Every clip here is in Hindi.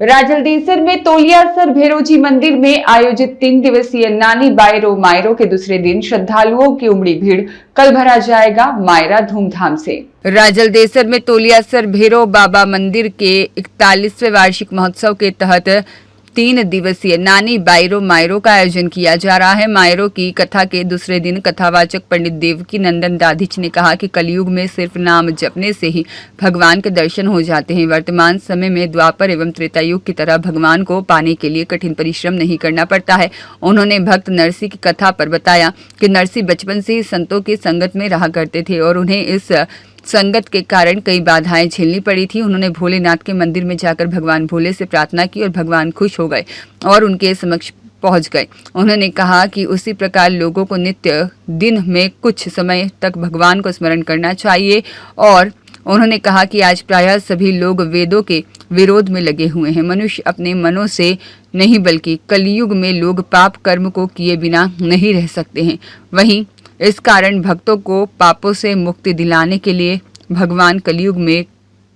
राजलदेसर में तोलियासर भैरोजी मंदिर में आयोजित 3 दिवसीय नानी बायरो मायरो के दूसरे दिन श्रद्धालुओं की उमड़ी भीड़। कल भरा जाएगा मायरा धूमधाम से। राजलदेसर में तोलियासर भैरो बाबा मंदिर के 41वें वार्षिक महोत्सव के तहत 3 दिवसीय नानी बायरो मायरो का आयोजन किया जा रहा है। मायरो की कथा के दूसरे दिन कथावाचक पंडित देवकी नंदन दाधिच ने कहा कि कलयुग में सिर्फ नाम जपने से ही भगवान के दर्शन हो जाते हैं। वर्तमान समय में द्वापर एवं त्रेता युग की तरह भगवान को पाने के लिए कठिन परिश्रम नहीं करना पड़ता है। उन्होंने भक्त नरसी की कथा पर बताया कि नरसी बचपन से ही संतों की संगत में रहा करते थे और उन्हें इस संगत के कारण कई बाधाएं झेलनी पड़ी थी। उन्होंने भोलेनाथ के मंदिर में जाकर भगवान भोले से प्रार्थना की और भगवान खुश हो गए और उनके समक्ष पहुंच गए। उन्होंने कहा कि उसी प्रकार लोगों को नित्य दिन में कुछ समय तक भगवान को स्मरण करना चाहिए और उन्होंने कहा कि आज प्रायः सभी लोग वेदों के विरोध में लगे हुए हैं। मनुष्य अपने मनों से नहीं बल्कि कलयुग में लोग पाप कर्म को किए बिना नहीं रह सकते हैं। वहीं इस कारण भक्तों को पापों से मुक्ति दिलाने के लिए भगवान कलयुग में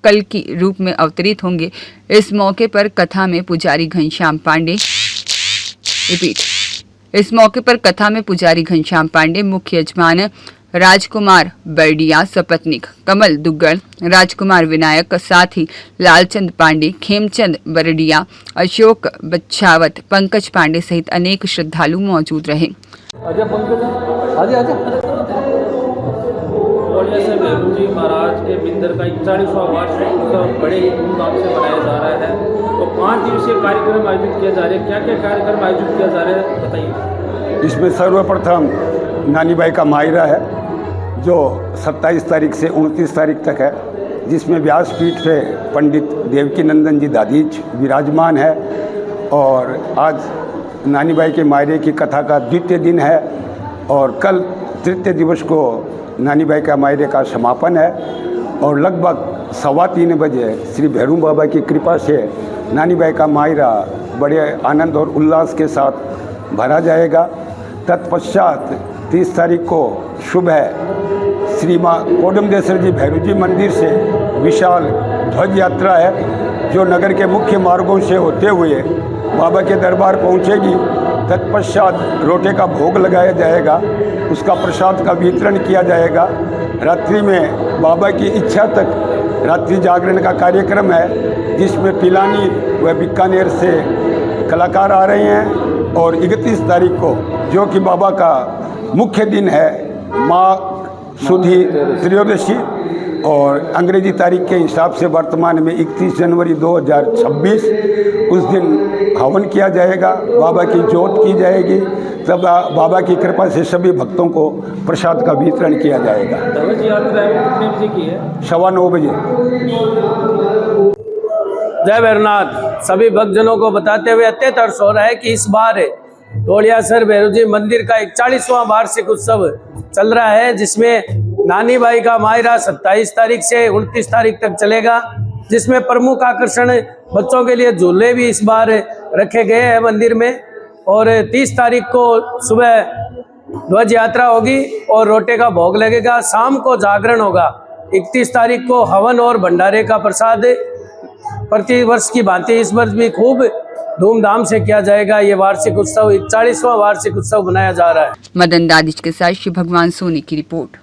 कल की रूप में अवतरित होंगे। इस मौके पर कथा में पुजारी घनश्याम पांडे, मुख्य यजमान राजकुमार बर्डिया, सपत्नीक कमल दुग्गल, राजकुमार विनायक, साथ ही लालचंद पांडे, खेमचंद बरडिया, अशोक बच्छावत, पंकज पांडे सहित अनेक श्रद्धालु मौजूद रहे। तोलियासर भैरोजी महाराज के मंदिर का 41वां वार्षिक उत्सव बड़े ही धूमधाम से मनाया जा रहा है। तो 5 दिवसीय कार्यक्रम आयोजित किए जा रहे हैं। क्या क्या कार्यक्रम आयोजित किया जा रहा है बताइए। इसमें सर्वप्रथम नानी बाई का मायरा है जो 27 तारीख से 29 तारीख तक है, जिसमें व्यासपीठ पे पंडित देवकी नंदन जी दाधिच विराजमान है। और आज नानी बाई के मायरे की कथा का द्वितीय दिन है और कल तृतीय दिवस को नानी बाई का मायरे का समापन है। और लगभग 3:15 बजे श्री भैरू बाबा की कृपा से नानी बाई का मायरा बड़े आनंद और उल्लास के साथ भरा जाएगा। तत्पश्चात 30 तारीख को सुबह श्री माँ कोडमदेसर जी भैरोजी मंदिर से विशाल ध्वज यात्रा है जो नगर के मुख्य मार्गों से होते हुए बाबा के दरबार पहुँचेगी। तत्पश्चात रोटे का भोग लगाया जाएगा, उसका प्रसाद का वितरण किया जाएगा। रात्रि में बाबा की इच्छा तक रात्रि जागरण का कार्यक्रम है जिसमें पिलानी व बीकानेर से कलाकार आ रहे हैं। और 31 तारीख को जो कि बाबा का मुख्य दिन है, माँ सुधी त्रयोदशी, और अंग्रेजी तारीख के हिसाब से वर्तमान में 31 जनवरी 2026 उस दिन हवन किया जाएगा, बाबा की जोत की जाएगी। तब बाबा की कृपा से सभी भक्तों को प्रसाद का वितरण किया जाएगा। ध्वज यात्रा कितने बजे की है? 9:15 बजे। जय भैरवनाथ। सभी भक्तजनों को बताते हुए अत्यंत हर्ष हो रहा है कि इस बार तोलियासर भैरोजी मंदिर का 41वां वार्षिक उत्सव चल रहा है, जिसमें नानी बाई का मायरा 27 तारीख से 29 तारीख तक चलेगा, जिसमें प्रमुख आकर्षण बच्चों के लिए झूले भी इस बार रखे गए हैं मंदिर में। और 30 तारीख को सुबह ध्वज यात्रा होगी और रोटे का भोग लगेगा। शाम को जागरण होगा। 31 तारीख को हवन और भंडारे का प्रसाद प्रति वर्ष की भांति इस वर्ष भी खूब धूमधाम से किया जाएगा। ये वार्षिक उत्सव 41वां वार्षिक उत्सव मनाया जा रहा है। मदन दाधिच के साथ श्री भगवान सोनी की रिपोर्ट।